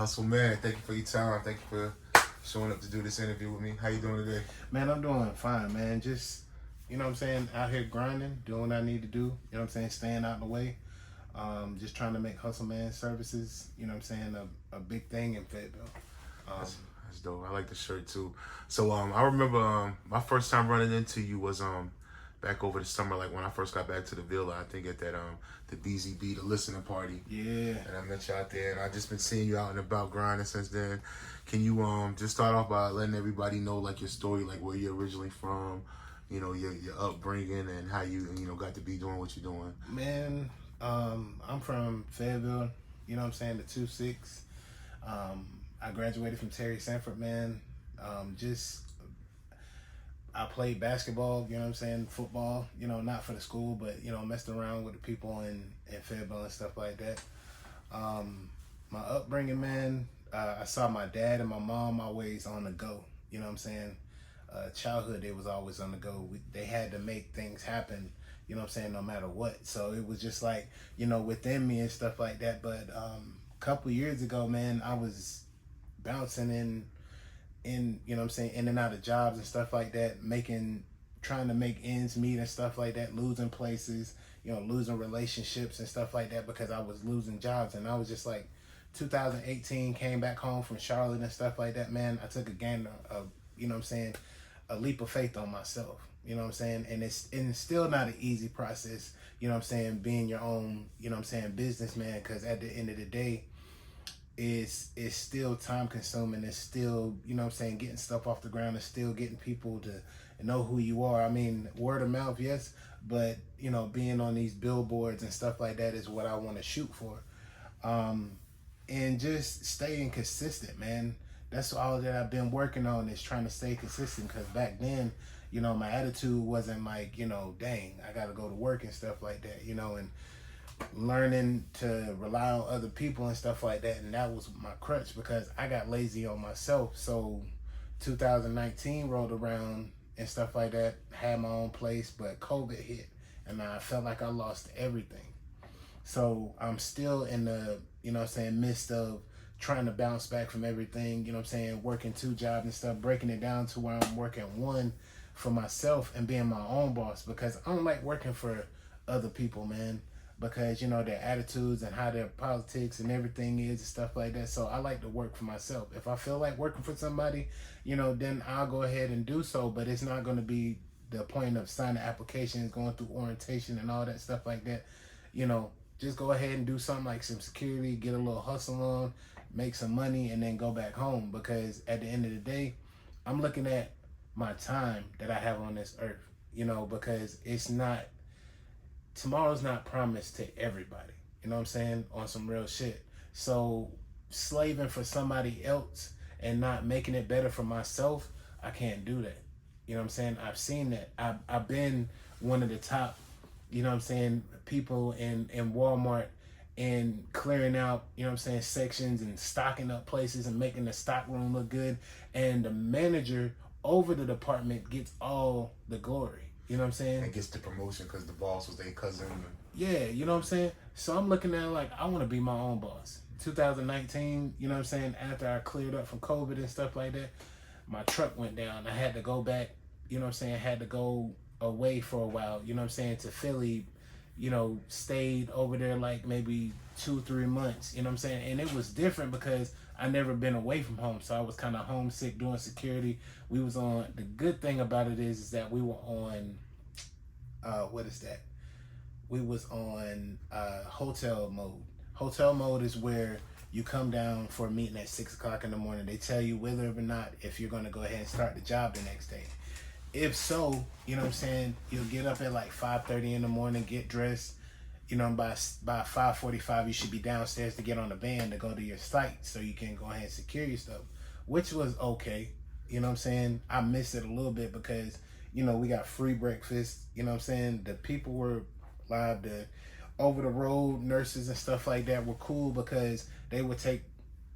Hustle man, thank you for your time. Thank you for showing up to do this interview with me. How you doing today? Man, I'm doing fine, man. Just, you know what I'm saying, out here grinding, doing what I need to do, you know what I'm saying, staying out of the way. Just trying to make Hustle Man services, you know what I'm saying, a big thing in Fayetteville. That's dope. I like the shirt too. So I remember my first time running into you was back over the summer, like when I first got back to the villa. I think at that the BZB, the listening party. Yeah. And I met you out there, and I just been seeing you out and about grinding since then. Can you just start off by letting everybody know like your story, like where you're originally from, you know, your upbringing and how you got to be doing what you're doing. Man, I'm from Fayetteville, you know what I'm saying, the 2-6. I graduated from Terry Sanford, man. I played basketball, you know what I'm saying, football, you know, not for the school, but, you know, messed around with the people in Fayetteville and stuff like that. My upbringing, man, I saw my dad and my mom always on the go, you know what I'm saying. Childhood, they was always on the go. They had to make things happen, you know what I'm saying, no matter what. So it was just like, you know, within me and stuff like that. But a couple years ago, man, I was bouncing in you know what I'm saying, in and out of jobs and stuff like that, trying to make ends meet and stuff like that, losing places, you know, losing relationships and stuff like that because I was losing jobs. And I was just like, 2018, came back home from Charlotte and stuff like that, man. I took a you know what I'm saying, a leap of faith on myself, you know what I'm saying. And it's still not an easy process, you know what I'm saying, being your own, you know what I'm saying, businessman, because at the end of the day, it's still time consuming. It's still, you know what I'm saying, getting stuff off the ground. It's still getting people to know who you are. I mean, word of mouth, yes, but, you know, being on these billboards and stuff like that is what I want to shoot for. And just staying consistent, man. That's all that I've been working on, is trying to stay consistent, because back then, you know, my attitude wasn't like, you know, dang, I got to go to work and stuff like that, you know, and learning to rely on other people and stuff like that. And that was my crutch, because I got lazy on myself. So 2019 rolled around and stuff like that, had my own place, but COVID hit and I felt like I lost everything. So I'm still in the, you know what I'm saying, midst of trying to bounce back from everything, you know what I'm saying, working 2 jobs and stuff, breaking it down to where I'm working 1 for myself and being my own boss, because I don't like working for other people, man, because, you know, their attitudes and how their politics and everything is and stuff like that. So I like to work for myself. If I feel like working for somebody, you know, then I'll go ahead and do so, but it's not going to be the point of signing applications, going through orientation and all that stuff like that. You know, just go ahead and do something like some security, get a little hustle on, make some money, and then go back home. Because at the end of the day, I'm looking at my time that I have on this earth, you know, because tomorrow's not promised to everybody, you know what I'm saying, on some real shit. So slaving for somebody else and not making it better for myself, I can't do that. You know what I'm saying? I've seen that. I've been one of the top, you know what I'm saying, people in Walmart, and clearing out, you know what I'm saying, sections and stocking up places and making the stock room look good. And the manager over the department gets all the glory. You know what I'm saying? And gets the promotion because the boss was their cousin. Yeah, you know what I'm saying? So I'm looking at it like, I want to be my own boss. 2019, you know what I'm saying, after I cleared up from COVID and stuff like that, my truck went down. I had to go back, you know what I'm saying, had to go away for a while, you know what I'm saying, to Philly, you know, stayed over there like maybe 2-3 months, you know what I'm saying? And it was different because I never been away from home. So I was kind of homesick doing security. We was on, the good thing about it is that we were on, what is that? We was on hotel mode. Hotel mode is where you come down for a meeting at 6 o'clock in the morning. They tell you whether or not if you're going to go ahead and start the job the next day. If so, you know what I'm saying, you'll get up at like 5:30 in the morning, get dressed, you know, by 5:45 you should be downstairs to get on the van to go to your site so you can go ahead and secure your stuff, which was okay. You know what I'm saying? I missed it a little bit because, you know, we got free breakfast, you know what I'm saying? The people were live, the over the road nurses and stuff like that were cool because they would take,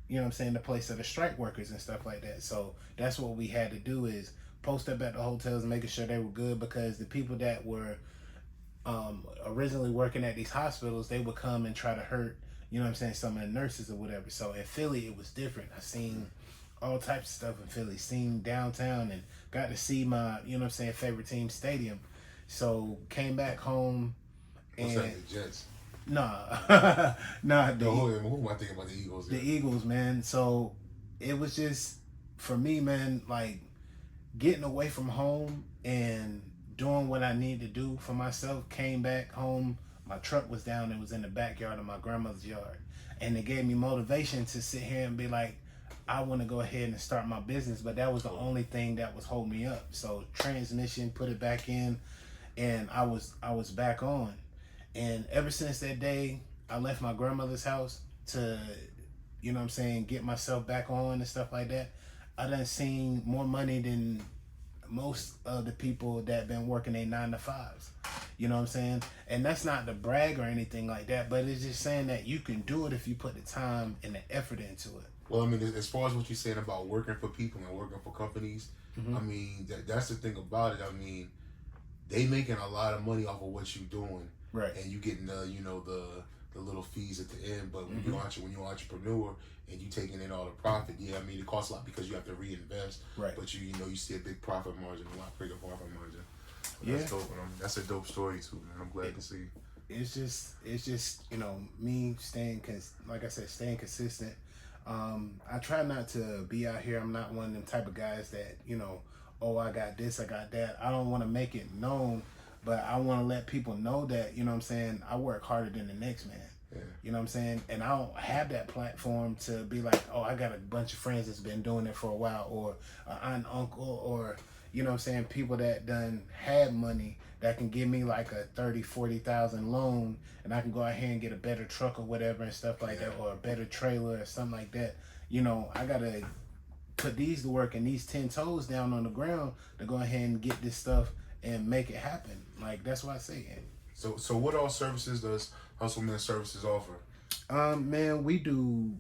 you know what I'm saying, the place of the strike workers and stuff like that. So that's what we had to do, is post up at the hotels, making sure they were good, because the people that were originally working at these hospitals, they would come and try to hurt, you know what I'm saying, some of the nurses or whatever. So in Philly, it was different. I seen all types of stuff in Philly, seen downtown, and got to see my, you know what I'm saying, favorite team stadium. So came back home. What's And that, the Jets? nah, nah, Who am I thinking about? The Eagles? the Eagles, man. So it was just, for me, man, like getting away from home and doing what I need to do for myself. Came back home, my truck was down. It was in the backyard of my grandmother's yard, and it gave me motivation to sit here and be like, I want to go ahead and start my business. But that was the only thing that was holding me up. So transmission, put it back in, and I was back on. And ever since that day, I left my grandmother's house to, you know what I'm saying, get myself back on and stuff like that. I done seen more money than most of the people that been working their 9 to 5s. You know what I'm saying? And that's not to brag or anything like that, but it's just saying that you can do it if you put the time and the effort into it. Well, I mean, as far as what you're saying about working for people and working for companies, Mm-hmm. I mean, that's the thing about it. I mean, they making a lot of money off of what you're doing. Right. And you getting the little fees at the end, but when Mm-hmm. when you're an entrepreneur and you taking in all the profit, yeah, I mean it costs a lot because you have to reinvest. Right. But you see a big profit margin, a lot bigger profit margin. But Yeah. that's dope. That's a dope story too, man. I'm glad to see. It's just you know, me staying like I said, staying consistent. I try not to be out here. I'm not one of them type of guys that, you know, oh, I got this, I got that. I don't want to make it known, but I want to let people know that, you know what I'm saying, I work harder than the next man. Yeah. You know what I'm saying? And I don't have that platform to be like, oh, I got a bunch of friends that's been doing it for a while, or an aunt, uncle, or, you know what I'm saying, people that done had money that can give me like a 30, 40,000 loan, and I can go out here and get a better truck or whatever and stuff like that, or a better trailer or something like that. You know, I got to put these to work and these 10 toes down on the ground to go ahead and get this stuff and make it happen. Like, that's what I say. So what all services does Hustleman Services offer? Man, we do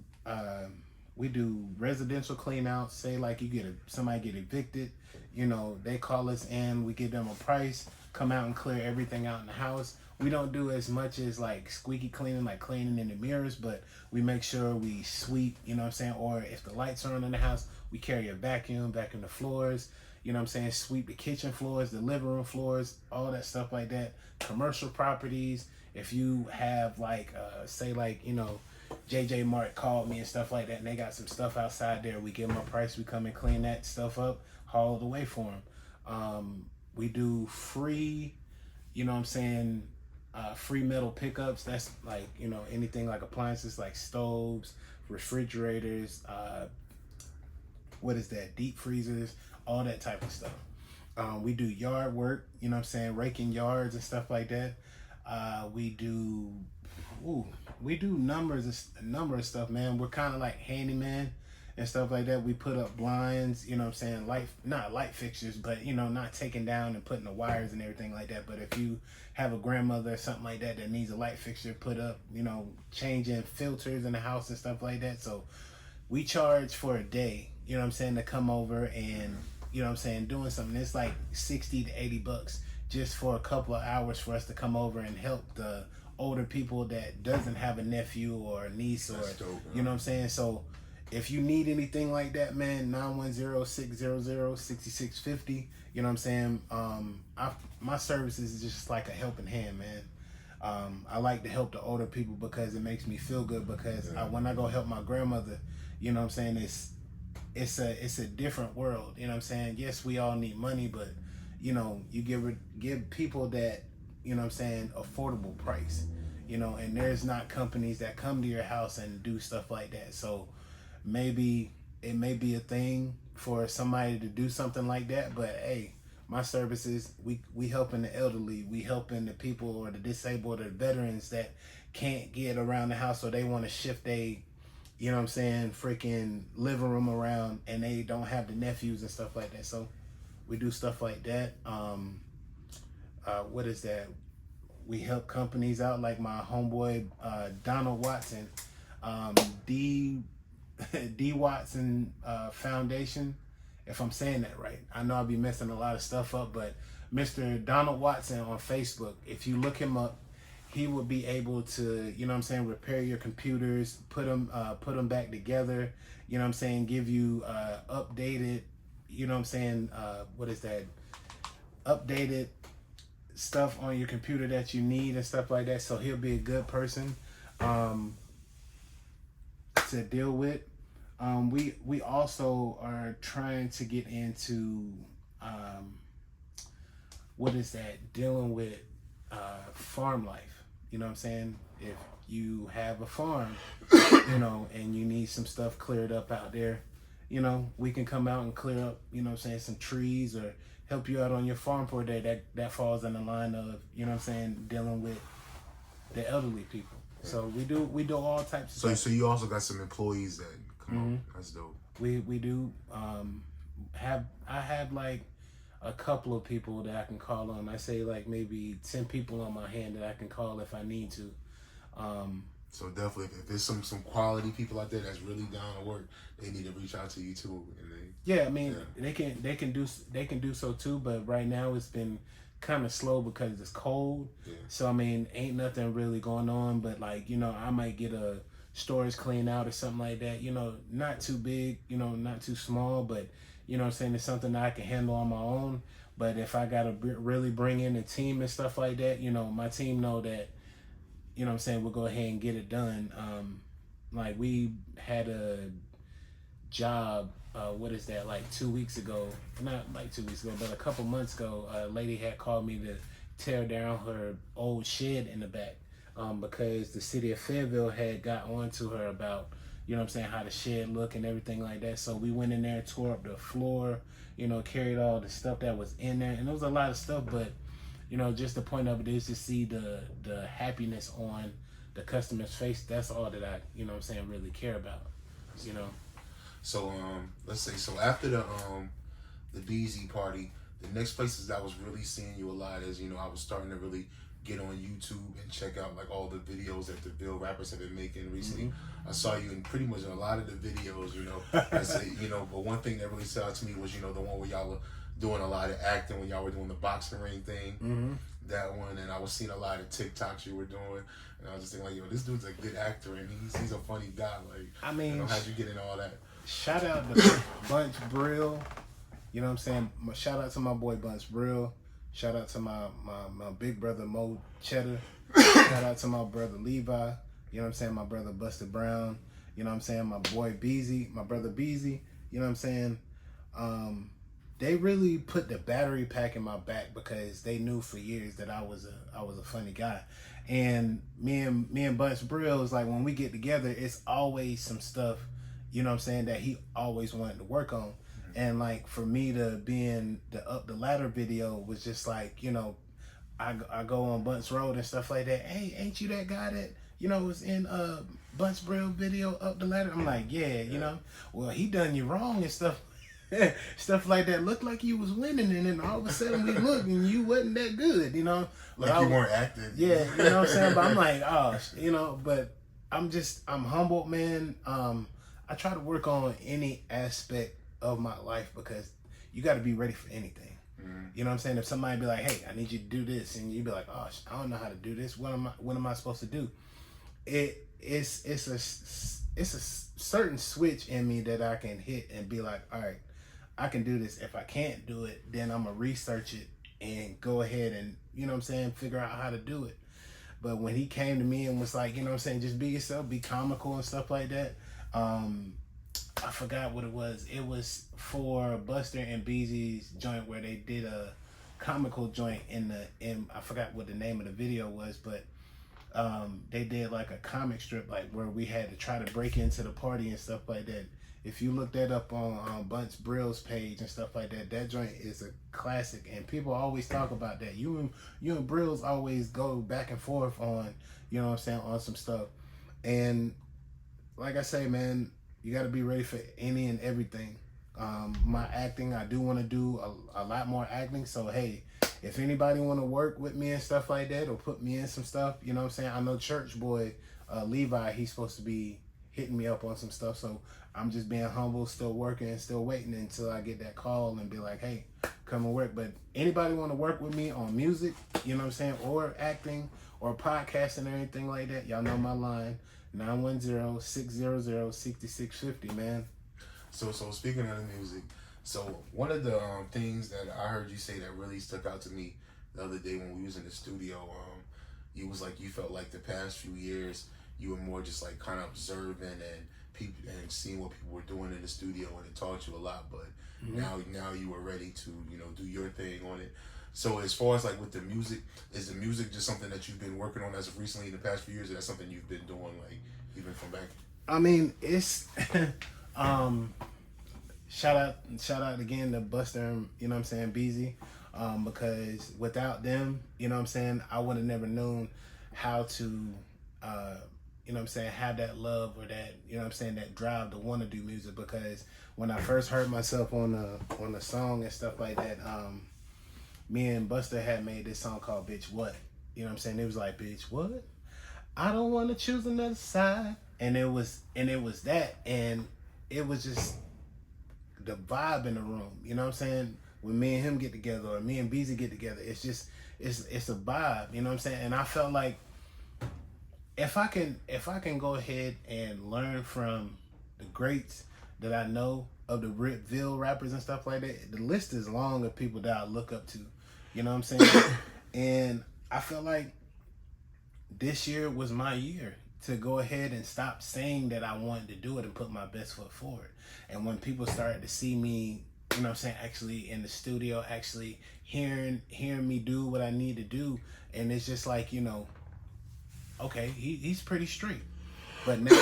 residential clean outs. Say like somebody get evicted, you know, they call us in, we give them a price, come out and clear everything out in the house. We don't do as much as like squeaky cleaning, like cleaning in the mirrors, but we make sure we sweep, you know what I'm saying? Or if the lights are on in the house, we carry a vacuum the floors, you know what I'm saying? Sweep the kitchen floors, the living room floors, all that stuff like that. Commercial properties, if you have like, say like, you know, JJ Mart called me and stuff like that, and they got some stuff outside there, we give them a price, we come and clean that stuff up, haul it away for them. We do free, you know what I'm saying, free metal pickups. That's like, you know, anything like appliances like stoves, refrigerators, deep freezers, all that type of stuff. We do yard work, you know what I'm saying, raking yards and stuff like that. We do number of stuff, man. We're kind of like handyman and stuff like that. We put up blinds, you know what I'm saying, not light fixtures, but, you know, not taking down and putting the wires and everything like that. But if you have a grandmother or something like that needs a light fixture put up, you know, changing filters in the house and stuff like that. So we charge for a day, you know what I'm saying, to come over and, you know what I'm saying, doing something. It's like $60 to $80 just for a couple of hours for us to come over and help the older people that doesn't have a nephew or a niece, or That's dope, you know what I'm saying. So if you need anything like that, man, 910-600-6650, you know what I'm saying. My services is just like a helping hand, man. I like to help the older people because it makes me feel good, because when I go help my grandmother, you know what I'm saying, it's a different world, you know what I'm saying. Yes, we all need money, but, you know, you give people that, you know what I'm saying, affordable price, you know, and there's not companies that come to your house and do stuff like that. So maybe it may be a thing for somebody to do something like that, but hey, my services, we helping the elderly, we helping the people or the disabled or the veterans that can't get around the house, so they want to shift you know what I'm saying, freaking living room around, and they don't have the nephews and stuff like that. So we do stuff like that. We help companies out, like my homeboy Donald Watson, D Watson Foundation, if I'm saying that right. I know I'll be messing a lot of stuff up, but Mr. Donald Watson on Facebook, if you look him up, he would be able to, you know what I'm saying, repair your computers, put them back together, you know what I'm saying, give you updated, you know what I'm saying, what is that, updated stuff on your computer that you need and stuff like that. So he'll be a good person to deal with. We also are trying to get into what is that, dealing with farm life. You know what I'm saying? If you have a farm, you know, and you need some stuff cleared up out there, you know, we can come out and clear up, you know what I'm saying, some trees, or help you out on your farm for a day. That falls in the line of, you know what I'm saying, dealing with the elderly people. So we do all types of stuff. So you also got some employees that come on. That's dope. We do I have like a couple of people that I can call on. I say like maybe 10 people on my hand that I can call if I need to. So definitely, if there's some quality people out there that's really down to work, they need to reach out to you too. And I mean, they can do so too. But right now it's been kind of slow because it's cold. Yeah. So I mean, ain't nothing really going on. But like, you know, I might get a storage clean out or something like that. You know, not too big. You know, not too small. But you know what I'm saying, it's something that I can handle on my own. But if I gotta really bring in a team and stuff like that, you know, my team know that, you know what I'm saying, we'll go ahead and get it done. Like we had a job, what is that, like 2 weeks ago, not like 2 weeks ago, but a couple months ago, a lady had called me to tear down her old shed in the back because the city of Fayetteville had got on to her about, you know what I'm saying, how the shed look and everything like that. So we went in there and tore up the floor, you know, carried all the stuff that was in there. And there was a lot of stuff, but, you know, just the point of it is to see the happiness on the customer's face. That's all that I, you know what I'm saying, really care about, you know. So, let's say, so after the BZ party, the next places that I was really seeing you a lot is, you know, I was starting to really get on YouTube and check out like all the videos that the Ville rappers have been making recently. I saw you in pretty much a lot of the videos, you know. I say, you know, but one thing that really stood out to me was, you know, the one where y'all were doing a lot of acting when y'all were doing the boxing ring thing. That one, and I was seeing a lot of TikToks you were doing, and I was just thinking like, yo, this dude's a good actor and he's a funny guy. Like, I mean, you know, how'd you get into all that? Shout out to Bunch Brill. You know what I'm saying? Shout out to my boy Bunch Brill. Shout out to my big brother Mo Cheddar. Shout out to my brother Levi. You know what I'm saying? My brother Buster Brown. You know what I'm saying? My boy Beezy, my brother Beezy. You know what I'm saying? They really put the battery pack in my back because they knew for years that I was a funny guy. And me and Bunch Brill is like, when we get together, it's always some stuff, you know what I'm saying, that he always wanted to work on. And like for me to be in the Up the Ladder video was just like, you know, I go on Bunch Road and stuff like that. Hey, ain't you that guy that, you know, was in Bunch Brill video Up the Ladder? I'm like, yeah, you know. Well, he done you wrong and stuff. Stuff like that. Looked like you was winning, and then all of a sudden we looked and you wasn't that good, you know. Like you weren't acting. Yeah, you know what I'm saying? But I'm like, oh, you know, but I'm humbled, man. I try to work on any aspect of my life because you got to be ready for anything. You know what I'm saying? If somebody be like, hey, I need you to do this, and you be like, oh, I don't know how to do this. What am I supposed to do? It's a certain switch in me that I can hit and be like, all right, I can do this. If I can't do it, then I'm going to research it and go ahead and, you know what I'm saying, figure out how to do it. But when he came to me and was like, you know what I'm saying, just be yourself, be comical and stuff like that, I forgot what it was. It was for Buster and Beezy's joint where they did a comical joint in I forgot what the name of the video was, but they did like a comic strip, like where we had to try to break into the party and stuff like that. If you look that up on Bunch Brill's page and stuff like that, that joint is a classic, and people always talk about that. You and Brills always go back and forth on, you know what I'm saying, on some stuff. And like I say, man, you got to be ready for any and everything. My acting, I do want to do a lot more acting. So hey, if anybody want to work with me and stuff like that, or put me in some stuff, you know what I'm saying. I know Church Boy Levi, he's supposed to be hitting me up on some stuff. So I'm just being humble, still working, still waiting until I get that call and be like, hey, come and work. But anybody want to work with me on music, you know what I'm saying, or acting or podcasting or anything like that, y'all know my line, 910-600-6650, man. So speaking of the music, so one of the things that I heard you say that really stuck out to me the other day when we was in the studio, you was like you felt like the past few years you were more just like kind of observing and people and seeing what people were doing in the studio, and it taught you a lot. But now you were ready to do your thing on it. So as far as like with the music, is the music just something that you've been working on as of recently in the past few years, or that's something you've been doing like even from back? I mean, it's shout out again to Buster and, you know what I'm saying, Beezy, because without them, you know what I'm saying, I would have never known how to you know what I'm saying, have that love or that, you know what I'm saying, that drive to want to do music. Because when I first heard myself on the song and stuff like that, me and Buster had made this song called Bitch What. You know what I'm saying? It was like, bitch what? I don't want to choose another side. And it was that, and it was just the vibe in the room. You know what I'm saying? When me and him get together or me and Beezy get together, it's just it's a vibe. You know what I'm saying? And I felt like if I can go ahead and learn from the greats that I know of the Ripville rappers and stuff like that, the list is long of people that I look up to. You know what I'm saying? And I feel like this year was my year to go ahead and stop saying that I wanted to do it and put my best foot forward. And when people started to see me, you know what I'm saying, actually in the studio, actually hearing me do what I need to do, and it's just like, you know, okay, he's pretty straight. But now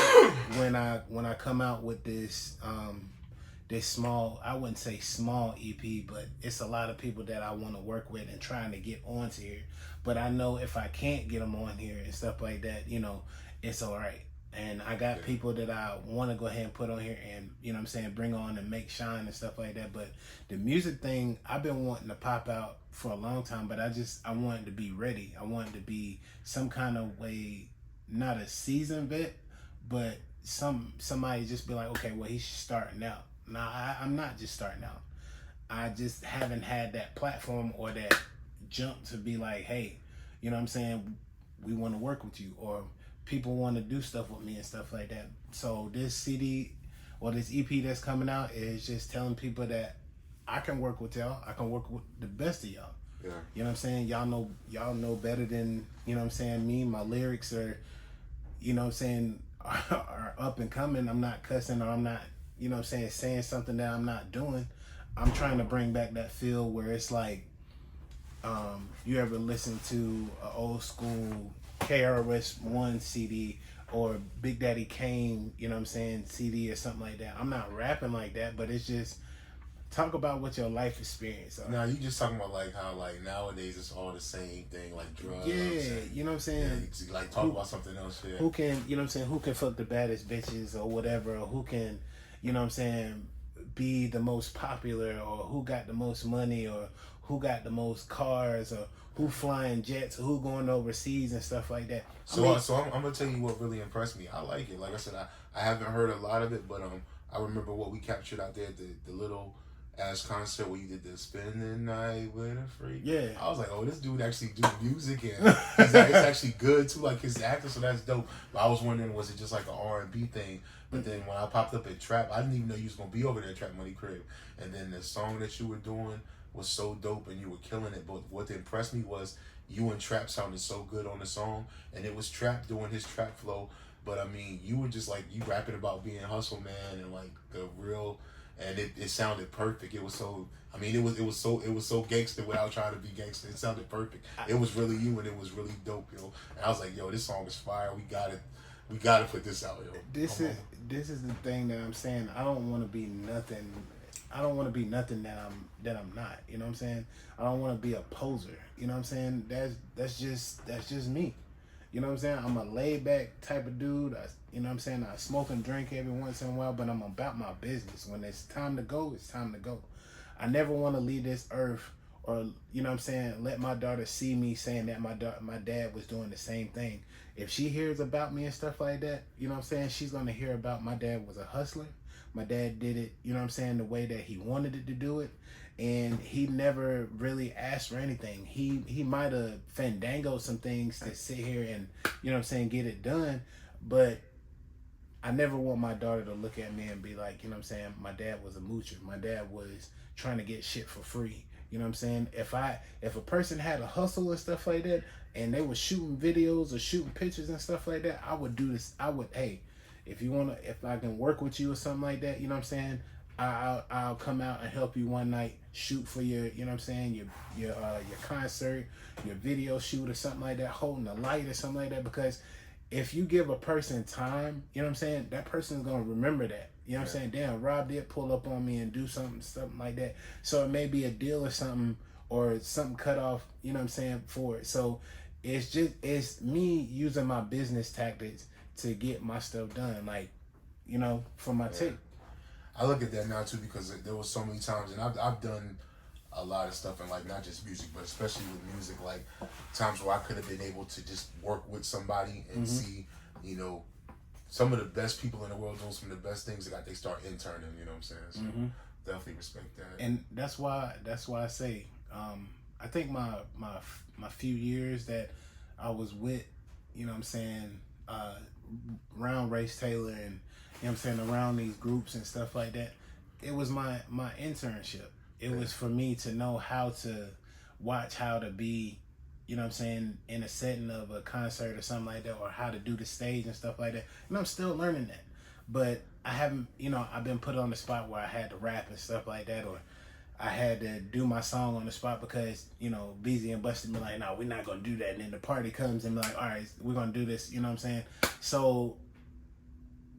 when I come out with this this small, I wouldn't say small EP, but it's a lot of people that I want to work with and trying to get onto here. But I know if I can't get them on here and stuff like that, you know, it's all right. And I got people that I want to go ahead and put on here and, you know what I'm saying, bring on and make shine and stuff like that. But the music thing, I've been wanting to pop out for a long time, but I wanted to be ready. I wanted to be some kind of way, not a seasoned vet, but somebody just be like, okay, well, he's starting out. Now, I'm not just starting out. I just haven't had that platform or that jump to be like, hey, you know what I'm saying, we want to work with you, or people want to do stuff with me and stuff like that. So this CD or this EP that's coming out is just telling people that I can work with y'all. I can work with the best of y'all. Yeah. You know what I'm saying? Y'all know better than, you know what I'm saying, me. My lyrics are, you know what I'm saying, are up and coming. I'm not cussing, or I'm not, you know what I'm saying something that I'm not doing. I'm trying to bring back that feel where it's like, you ever listen to an old school KRS-One CD or Big Daddy Kane, you know what I'm saying, CD or something like that. I'm not rapping like that, but it's just talk about what your life experience are. Now you just talking about like how like nowadays it's all the same thing, like drugs. Yeah, you know what I'm saying? Yeah, like talk about something else. Yeah. Who can, you know what I'm saying, who can fuck the baddest bitches or whatever, or who can, you know what I'm saying, be the most popular, or who got the most money, or who got the most cars, or who flying jets, or who going overseas and stuff like that. So I'm gonna tell you what really impressed me. I like it. Like I said, I haven't heard a lot of it, but I remember what we captured out there at the little ass concert where you did the spin the night with a freak. Yeah. I was like, oh, this dude actually do music, and it's actually good too, like his actor, so that's dope. But I was wondering, was it just like an R&B thing? But then when I popped up at Trap, I didn't even know you was gonna be over there at Trap Money Crib. And then the song that you were doing was so dope and you were killing it. But what impressed me was you and Trap sounded so good on the song, and it was Trap doing his trap flow. But I mean, you were just like, you rapping about being hustle man and like the real, and it sounded perfect. It was so, I mean, it was so gangster without trying to be gangster. It sounded perfect. It was really you, and it was really dope, yo. And I was like, yo, this song is fire. We gotta put this out, yo. This is the thing that I'm saying. I don't want to be nothing. I don't want to be nothing that I'm not. You know what I'm saying? I don't want to be a poser. You know what I'm saying? That's just me. You know what I'm saying? I'm a laid back type of dude. You know what I'm saying? I smoke and drink every once in a while, but I'm about my business. When it's time to go, it's time to go. I never want to leave this earth or you know what I'm saying, let my daughter see me saying that my dad was doing the same thing. If she hears about me and stuff like that, you know what I'm saying, she's gonna hear about my dad was a hustler. My dad did it, you know what I'm saying, the way that he wanted it to do it. And he never really asked for anything. He might have fandangoed some things to sit here and, you know what I'm saying, get it done. But I never want my daughter to look at me and be like, you know what I'm saying, my dad was a moocher. My dad was trying to get shit for free. You know what I'm saying? If a person had a hustle and stuff like that, and they were shooting videos or shooting pictures and stuff like that, I would do this. I would, hey, if I can work with you or something like that, you know what I'm saying, I'll come out and help you one night, shoot for your, you know what I'm saying, your concert, your video shoot or something like that, holding a light or something like that. Because if you give a person time, you know what I'm saying, that person's gonna remember that. You know what I'm saying? Damn, Rob did pull up on me and do something like that. So it may be a deal or something cut off, you know what I'm saying, for it. So it's me using my business tactics to get my stuff done, like, you know, for my tape. I look at that now too, because there was so many times, and I've done a lot of stuff in, like, not just music, but especially with music, like times where I could have been able to just work with somebody and see, you know, some of the best people in the world doing some of the best things that they start interning, you know what I'm saying? So definitely respect that. And that's why I say, I think my few years that I was with, you know what I'm saying, around Race Taylor and, you know what I'm saying, around these groups and stuff like that, it was my internship. It was for me to know how to watch how to be, you know what I'm saying, in a setting of a concert or something like that, or how to do the stage and stuff like that. And I'm still learning that. But I haven't, you know, I've been put on the spot where I had to rap and stuff like that, or I had to do my song on the spot because, you know, BZ and Busted me like, no, we're not going to do that. And then the party comes and be like, all right, we're going to do this, you know what I'm saying? So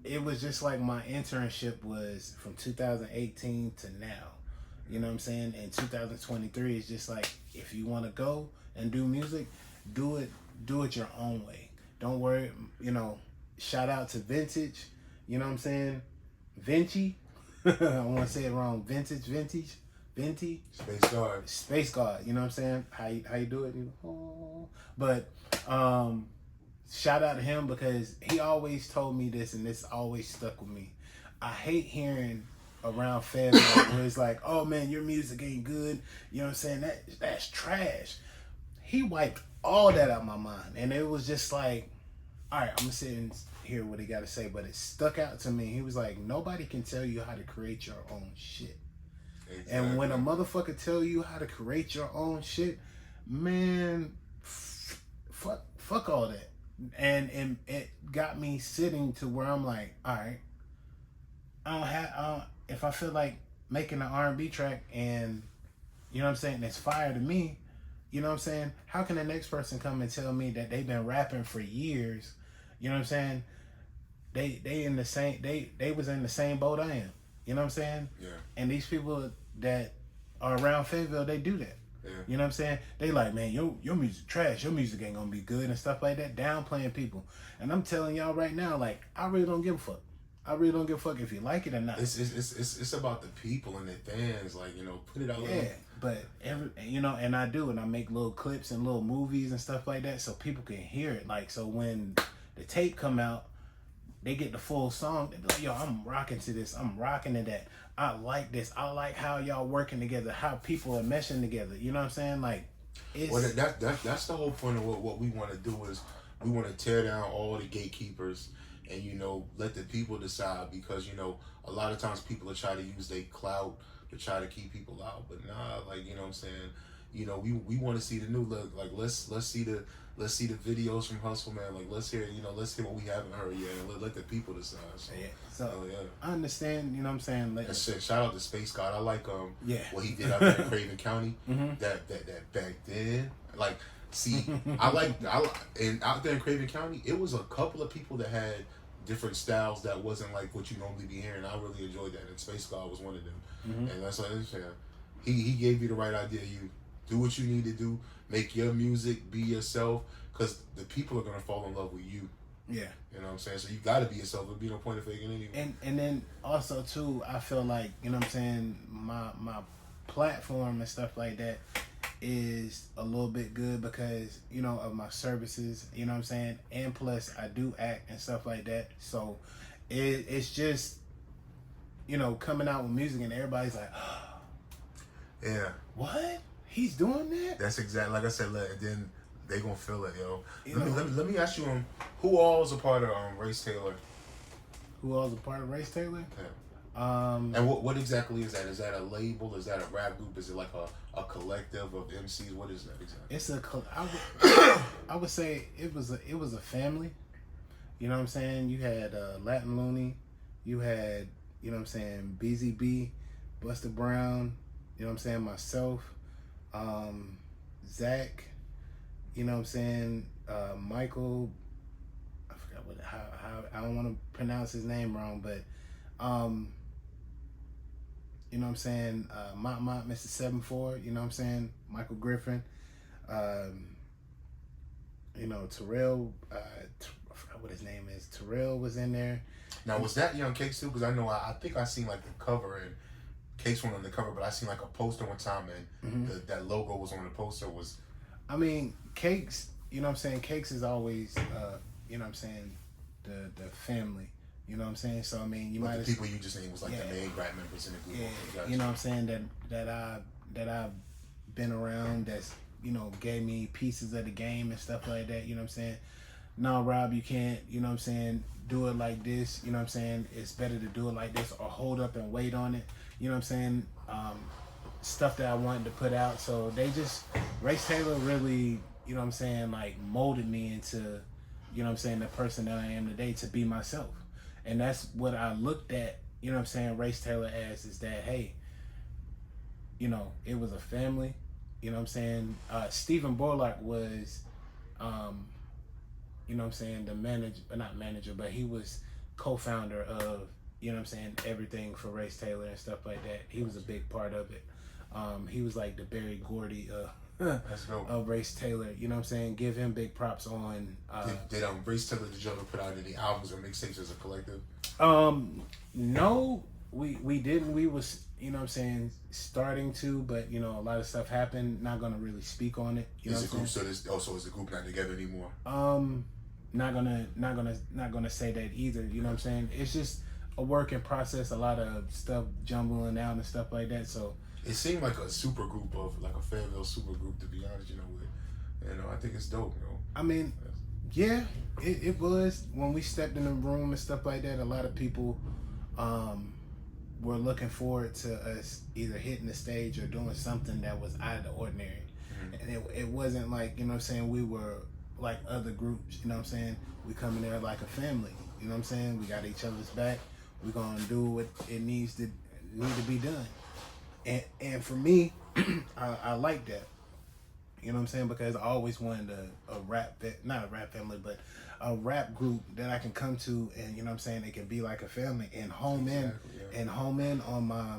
it was just like my internship was from 2018 to now. You know what I'm saying? And 2023 is just like, if you want to go and do music, do it your own way. Don't worry, you know, shout out to Vintage, you know what I'm saying? Vinci. I want to say it wrong. Vintage. Space Guard, you know what I'm saying? How you do it? You know? But shout out to him because he always told me this, and this always stuck with me. I hate hearing around Fayetteville where it's like, oh man, your music ain't good. You know what I'm saying? That's trash. He wiped all that out of my mind. And it was just like, all right, I'm going to sit and hear what he got to say. But it stuck out to me. He was like, nobody can tell you how to create your own shit. Exactly. And when a motherfucker tell you how to create your own shit, man, fuck all that. And it got me sitting to where I'm like, all right, if I feel like making an R&B track and, you know what I'm saying, it's fire to me, you know what I'm saying, how can the next person come and tell me that they've been rapping for years, you know what I'm saying, they in the same, they was in the same boat I am, you know what I'm saying? Yeah. And these people that are around Fayetteville, they do that. Yeah. You know what I'm saying? They like, man, your music trash, your music ain't gonna be good and stuff like that, downplaying people. And I'm telling y'all right now, like, I really don't give a fuck. I really don't give a fuck if you like it or not. It's about the people and the fans, like, you know, put it out. Yeah, but you know, and I do, and I make little clips and little movies and stuff like that, so people can hear it. Like, so when the tape come out, they get the full song. They be like, yo, I'm rocking to this. I'm rocking to that. I like this. I like how y'all working together. How people are meshing together. You know what I'm saying? Like, it's... Well, that's the whole point of what we want to do is we want to tear down all the gatekeepers. And, you know, let the people decide, because, you know, a lot of times people are trying to use their clout to try to keep people out. But nah, like, you know what I'm saying? You know, we want to see the new look. Like, let's see the videos from Hustle, man. Like, let's hear what we haven't heard yet, and let the people decide. So, yeah. So I understand, you know what I'm saying? Like, shout out to Space God. I like what he did out there in Craven County. That back then, like. See, and out there in Craven County, it was a couple of people that had different styles that wasn't like what you normally be hearing. I really enjoyed that, and Space God was one of them. And that's what I'm saying. He gave you the right idea. You do what you need to do, make your music, be yourself, because the people are gonna fall in love with you. Yeah, you know what I'm saying. So you gotta be yourself. There'll be no point of faking anything. And then also too, I feel like, you know what I'm saying, my platform and stuff like that is a little bit good because, you know, of my services, you know what I'm saying? And plus I do act and stuff like that. So it's just, you know, coming out with music and everybody's like, Yeah, what? He's doing that? that's exactly like I said. Then they gonna feel it, yo. You Let me, know. let me let me ask you, who all is a part of Race Taylor? Who else a part of Race Taylor? Yeah. Um, And what exactly is that? Is that a label? Is that a rap group? Is it like a collective of MCs? What is that exactly? it's I would say it was a family. You know what I'm saying? You had Latin Looney, you had, you know what I'm saying, BZB, Buster Brown, you know what I'm saying, myself, Zach, you know what I'm saying, Michael, I forgot how I don't want to pronounce his name wrong, but you know what I'm saying, Mott, Mr. 74, you know what I'm saying, Michael Griffin, you know, Terrell, I forgot what his name is. Terrell was in there. Now, was that Young Cakes too? Because I know I think I seen like the cover, and Cakes went on the cover, but I seen like a poster one time, and that logo was on the poster. Was I mean, Cakes, you know what I'm saying? Cakes is always, you know what I'm saying, the family. You know what I'm saying? So I mean, you but might the people you just named was like the main rap members in the group. yeah, Gotcha. you know what I'm saying, that I've been around, that's, you know, gave me pieces of the game and stuff like that, you know what I'm saying? No, Rob, you can't, you know what I'm saying, do it like this, you know what I'm saying? It's better to do it like this, or hold up and wait on it, you know what I'm saying? Stuff that I wanted to put out. So they just, Race Taylor really, you know what I'm saying, like molded me into, you know what I'm saying, the person that I am today, to be myself. And that's what I looked at, you know what I'm saying, Race Taylor as, is that, hey, you know, it was a family, you know what I'm saying? Stephen Borlaug was, you know what I'm saying, the manager, not manager, but he was co-founder of, you know what I'm saying, everything for Race Taylor and stuff like that. He was a big part of it. He was like the Berry Gordy That's dope. of Race Taylor, you know what I'm saying? Give him big props on. Did Race Taylor, did you ever put out any albums or mixtapes as a collective? No, we didn't. We was, you know what I'm saying, starting to, but you know, a lot of stuff happened. Not gonna really speak on it. You know Is the what I'm group saying? is the group not together anymore? Not gonna say that either. You know what I'm saying? It's just a work in process. A lot of stuff jumbling out and stuff like that. So It seemed like a super group of like a Fayetteville super group, to be honest. You know, I think it's dope. You know, I mean, yeah, it was when we stepped in the room and stuff like that. A lot of people were looking forward to us either hitting the stage or doing something that was out of the ordinary. And it wasn't like, you know what I'm saying, we were like other groups, you know what I'm saying? We come in there like a family, you know what I'm saying? We got each other's back. We're gonna do what it needs to be done. And for me, I like that. You know what I'm saying? Because I always wanted a rap, not a rap family, but a rap group that I can come to, and you know what I'm saying, it can be like a family and home in on my,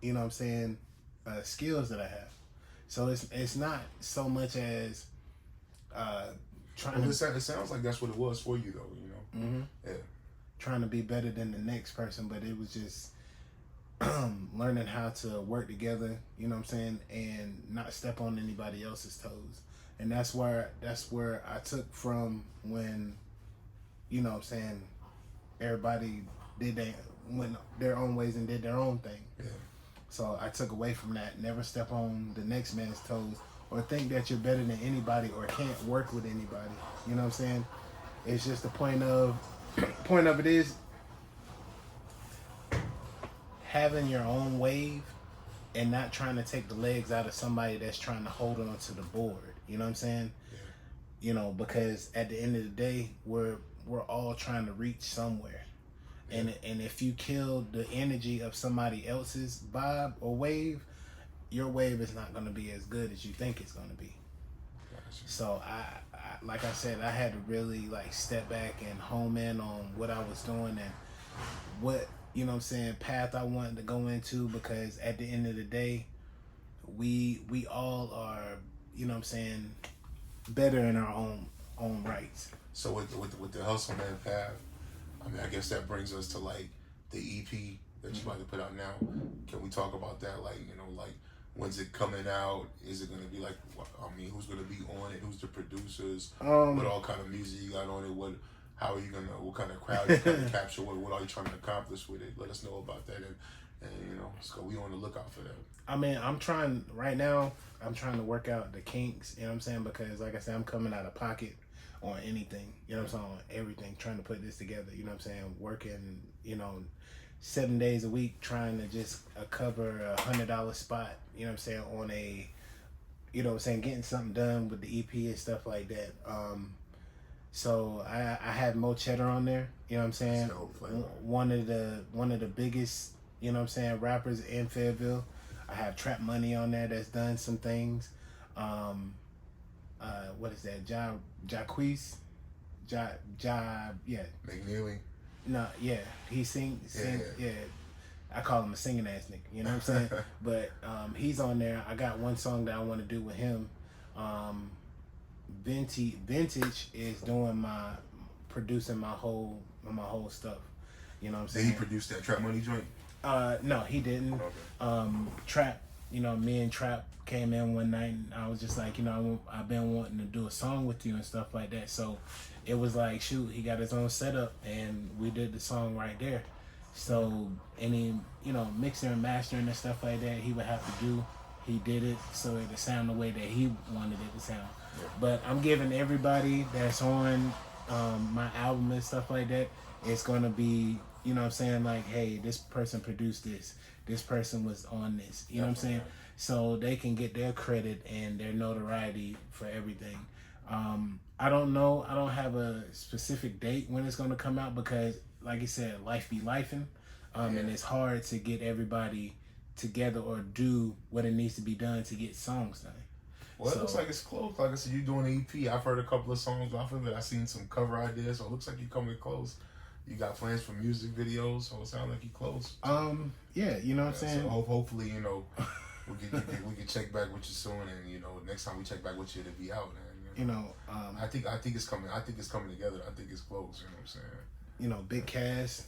you know what I'm saying, skills that I have. So it's not so much as trying well, to. it sounds like that's what it was for you, though. You know, yeah. Trying to be better than the next person, but it was just learning how to work together, you know what I'm saying, and not step on anybody else's toes. And that's where I took from when, you know what I'm saying, everybody went their own ways and did their own thing. Yeah. So I took away from that. Never step on the next man's toes or think that you're better than anybody or can't work with anybody. You know what I'm saying? It's just the point of it is having your own wave and not trying to take the legs out of somebody that's trying to hold on to the board. You know what I'm saying? Yeah. You know, because at the end of the day, we're all trying to reach somewhere. Yeah. And if you kill the energy of somebody else's vibe or wave, your wave is not going to be as good as you think it's going to be. Gotcha. So I like I said, I had to really like step back and home in on what I was doing and what, you know what I'm saying, path I wanted to go into, because at the end of the day, we all are, you know what I'm saying, better in our own rights. So with the Hustle Man path, I mean, I guess that brings us to like the EP that you about to put out now. Can we talk about that? Like, you know, like When's it coming out? Is it gonna be like? I mean, who's gonna be on it? Who's the producers? What all kind of music you got on it? How are you gonna? What kind of crowd you gonna capture? What are you trying to accomplish with it? Let us know about that, and you know, so we on the lookout for that. I mean, I'm trying to work out the kinks, you know what I'm saying? Because like I said, I'm coming out of pocket on anything, you know what I'm saying? On everything, trying to put this together, you know what I'm saying? Working, you know, 7 days a week, trying to just cover $100 spot, you know what I'm saying? On a, you know what I'm saying? Getting something done with the EP and stuff like that. So I had Mo Cheddar on there, you know what I'm saying? One of the biggest, you know what I'm saying, rappers in Fayetteville. I have Trap Money on there that's done some things. What is that? Jaquez? Yeah. McNeely. No, yeah. He sings, yeah. I call him a singing ass nigga, you know what I'm saying? But he's on there. I got one song that I want to do with him. Vintage is producing my whole stuff. You know what I'm saying? Did he produce that Trap Money joint? No, he didn't. Okay. Trap, you know, me and Trap came in one night and I was just like, you know, I've been wanting to do a song with you and stuff like that. So it was like, shoot, he got his own setup and we did the song right there. So any, you know, mixing and mastering and stuff like that, he would have to do. He did it so it would sound the way that he wanted it to sound. Yeah. But I'm giving everybody that's on my album and stuff like that, it's going to be, you know what I'm saying, like, hey, this person produced this person was on this, you know what I'm saying? So they can get their credit and their notoriety for everything. I don't know. I don't have a specific date when it's going to come out because, like you said, life be lifing. And it's hard to get everybody together or do what it needs to be done to get songs done. Well, it looks like it's close. Like I said, you're doing an EP. I've heard a couple of songs off of it. I've seen some cover ideas, so it looks like you're coming close. You got plans for music videos, so it sounds like you're close. Yeah, you know what I'm saying? So hopefully, you know, we can check back with you soon, and you know, next time we check back with you, it'll be out. And you know, I think it's coming. I think it's coming together. I think it's close. You know what I'm saying? You know, Big Cass,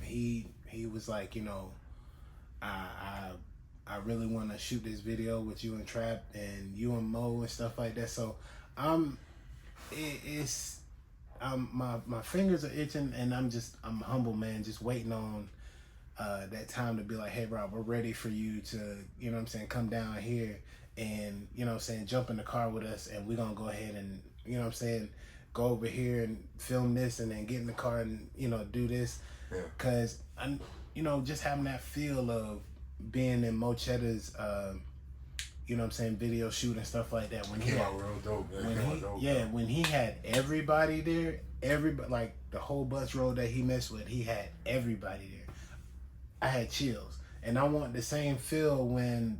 he was like, you know, I really want to shoot this video with you and Trap and you and Mo and stuff like that. So my fingers are itching and I'm humble, man, just waiting on that time to be like, hey Rob, we're ready for you to, you know what I'm saying, come down here and, you know what I'm saying, jump in the car with us and we're gonna go ahead and, you know what I'm saying, go over here and film this and then get in the car and, you know, do this. Yeah. Cause I'm, you know, just having that feel of being in Mo Cheddar's you know what I'm saying, video shoot and stuff like that. When he came out real dope, man. When he had everybody there, everybody, like the whole bus road that he messed with, he had everybody there. I had chills. And I want the same feel when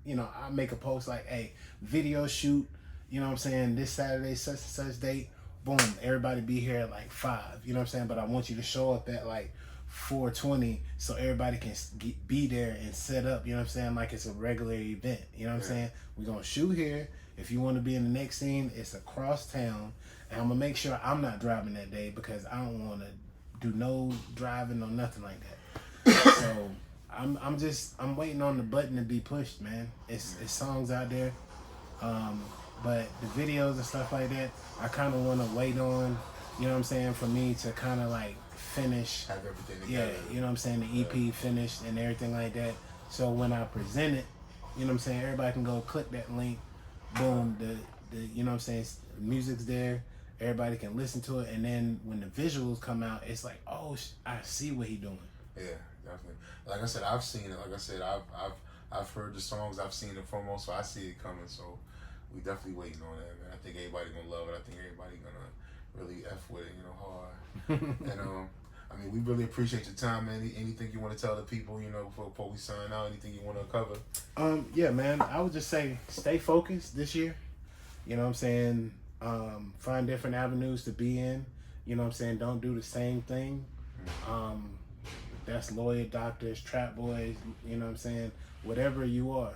you know, I make a post like, hey, video shoot, you know what I'm saying, this Saturday, such and such date, boom, everybody be here at like 5, you know what I'm saying? But I want you to show up at like 4:20 so everybody can be there and set up, you know what I'm saying, like it's a regular event, you know what I'm saying? We're going to shoot here. If you want to be in the next scene, it's across town. And I'm going to make sure I'm not driving that day because I don't want to do no driving or nothing like that. So I'm waiting on the button to be pushed, man. It's songs out there. But the videos and stuff like that, I kind of want to wait on, you know what I'm saying, for me to kind of like finish. Have everything together. Yeah, you know what I'm saying, the EP finished and everything like that. So when I present it, you know what I'm saying, everybody can go click that link, boom, the you know what I'm saying, music's there, everybody can listen to it, and then when the visuals come out, it's like, oh, I see what he doing. Yeah, definitely. Like I said, I've seen it. Like I said, I've heard the songs, I've seen the promo, so I see it coming. So we definitely waiting on that, man. I think everybody gonna love it. I think everybody gonna really F with it, you know, hard. And I mean, we really appreciate your time, man. Anything you want to tell the people, you know, before we sign out? Anything you want to cover? Yeah, man. I would just say stay focused this year. You know what I'm saying? Find different avenues to be in. You know what I'm saying? Don't do the same thing. That's lawyer, doctors, trap boys, you know what I'm saying? Whatever you are,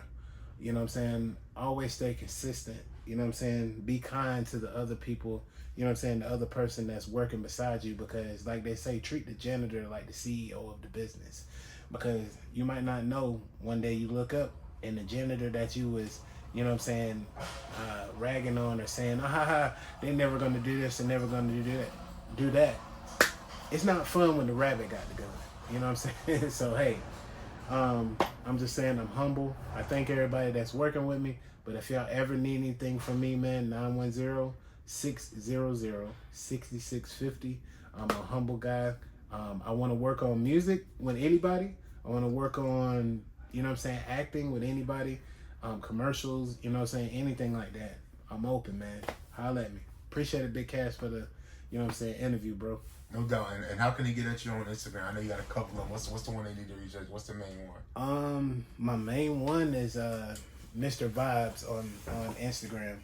you know what I'm saying? Always stay consistent. You know what I'm saying? Be kind to the other people, you know what I'm saying? The other person that's working beside you, because like they say, treat the janitor like the CEO of the business. Because you might not know, one day you look up and the janitor that you was, you know what I'm saying, ragging on or saying, ah ha ha, they never gonna do this and never gonna do that. It's not fun when the rabbit got the gun. You know what I'm saying? So hey, I'm just saying I'm humble. I thank everybody that's working with me. But if y'all ever need anything from me, man, 910-600-6650. I'm a humble guy. I want to work on music with anybody. I want to work on, you know what I'm saying, acting with anybody. Commercials, you know what I'm saying, anything like that. I'm open, man. Holla at me. Appreciate it, Big Cash, for the, you know what I'm saying, interview, bro. No doubt. And how can they get at you on Instagram? I know you got a couple of them. What's the one they need to reach out? What's the main one? My main one is Mr. Vibes on Instagram.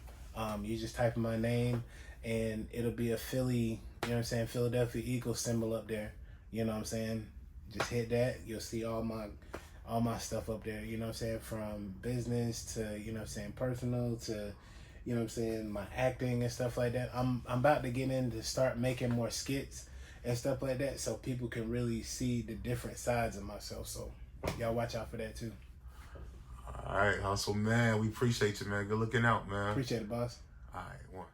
You just type in my name and it'll be a Philly, you know what I'm saying, Philadelphia Eagles symbol up there. You know what I'm saying? Just hit that. You'll see all my stuff up there, you know what I'm saying, from business to, you know what I'm saying, personal to, you know what I'm saying, my acting and stuff like that. I'm about to get in to start making more skits and stuff like that so people can really see the different sides of myself. So y'all watch out for that too. All right, Hustle, man. We appreciate you, man. Good looking out, man. Appreciate it, boss. All right, one.